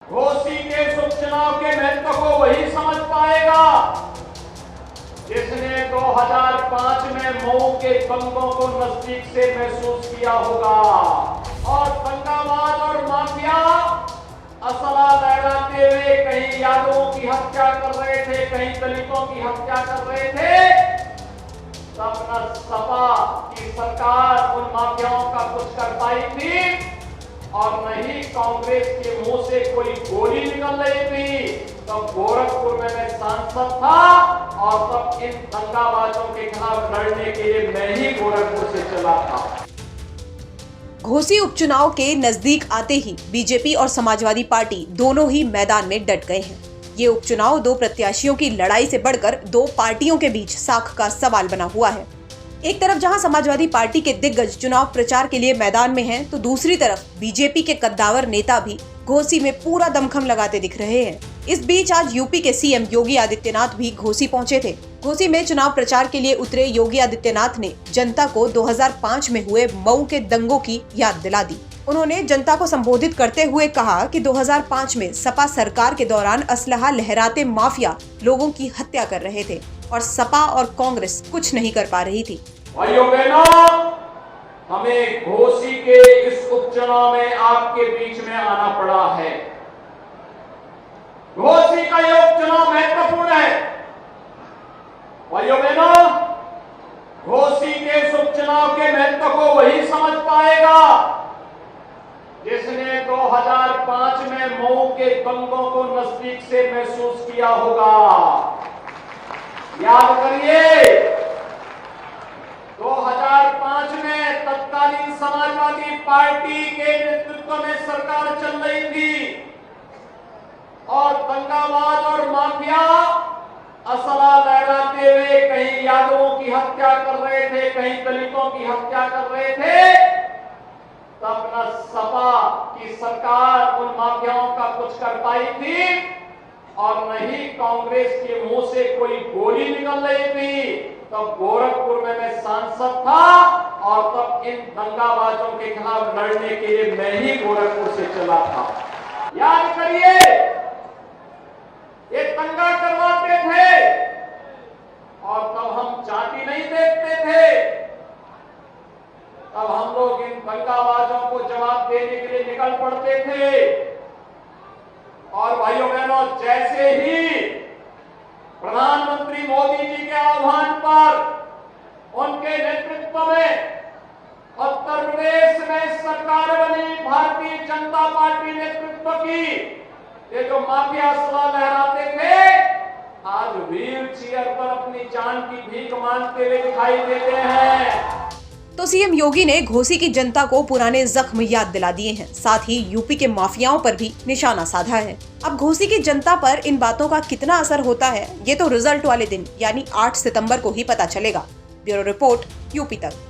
घोसी के उपचुनाव के महत्व को वही समझ पाएगा जिसने 2005 में मऊ के दंगों को नजदीक से महसूस किया होगा। और दंगाबाज और माफिया असला लहराते हुए कहीं यादवों की हत्या कर रहे थे, कहीं दलितों की हत्या कर रहे थे। तब न सपा की सरकार उन माफियाओं का कुछ कर पाई थी और न ही कांग्रेस के मुंह से कोई गोली निकल रही थी। तब गोरखपुर में मैं सांसद था और तब इन दंगाबाजों के खिलाफ लड़ने के लिए मैं ही गोरखपुर से चला था। घोसी उपचुनाव के नजदीक आते ही बीजेपी और समाजवादी पार्टी दोनों ही मैदान में डट गए हैं। ये उपचुनाव दो प्रत्याशियों की लड़ाई से बढ़कर दो पार्टियों के बीच साख का सवाल बना हुआ है। एक तरफ जहां समाजवादी पार्टी के दिग्गज चुनाव प्रचार के लिए मैदान में हैं, तो दूसरी तरफ बीजेपी के कद्दावर नेता भी घोसी में पूरा दमखम लगाते दिख रहे हैं। इस बीच आज यूपी के सीएम योगी आदित्यनाथ भी घोसी पहुंचे थे। घोसी में चुनाव प्रचार के लिए उतरे योगी आदित्यनाथ ने जनता को 2005 में हुए मऊ के दंगों की याद दिला दी। उन्होंने जनता को संबोधित करते हुए कहा कि 2005 में सपा सरकार के दौरान असलहा लहराते माफिया लोगों की हत्या कर रहे थे और सपा और कांग्रेस कुछ नहीं कर पा रही थी। भाइयों बहनों, हमें घोसी के इस उपचुनाव में आपके बीच में आना पड़ा है। घोसी का यह उपचुनाव महत्वपूर्ण है। भाइयों बहनों, घोसी के इस उपचुनाव के महत्व को वही समझ पाएगा जिसने 2005 में मऊ के दंगों को नजदीक से महसूस किया होगा। याद करिए, 2005 में तत्कालीन समाजवादी पार्टी के नेतृत्व में सरकार चल रही थी और दंगाबाज और माफिया असला लहराते हुए कहीं यादवों की हत्या कर रहे थे, कहीं दलितों की हत्या कर रहे थे। तब न सपा की सरकार उन माफियाओं का कुछ कर पाई थी और न ही कांग्रेस के मुंह से कोई गोली निकल रही थी। तब गोरखपुर में मैं सांसद था और तब इन दंगाबाजों के खिलाफ लड़ने के लिए मैं ही गोरखपुर से चला था। याद करिए, ये दंगा करवाते थे और तब हम चाटी नहीं देखते थे। तब हम लोग इन दंगाबाजों को जवाब देने के लिए निकल पड़ते थे। और भाइयों बहनों, जैसे ही प्रधानमंत्री मोदी जी के आह्वान पर उनके नेतृत्व में उत्तर प्रदेश में सरकार बनी भारतीय जनता पार्टी नेतृत्व की, ये जो माफिया असला लहराते थे आज व्हील चेयर पर अपनी जान की भीख मांगते हुए दिखाई देते हैं। तो सीएम योगी ने घोसी की जनता को पुराने जख्म याद दिला दिए हैं, साथ ही यूपी के माफियाओं पर भी निशाना साधा है। अब घोसी की जनता पर इन बातों का कितना असर होता है, ये तो रिजल्ट वाले दिन यानी 8 सितंबर को ही पता चलेगा। ब्यूरो रिपोर्ट, यूपी तक।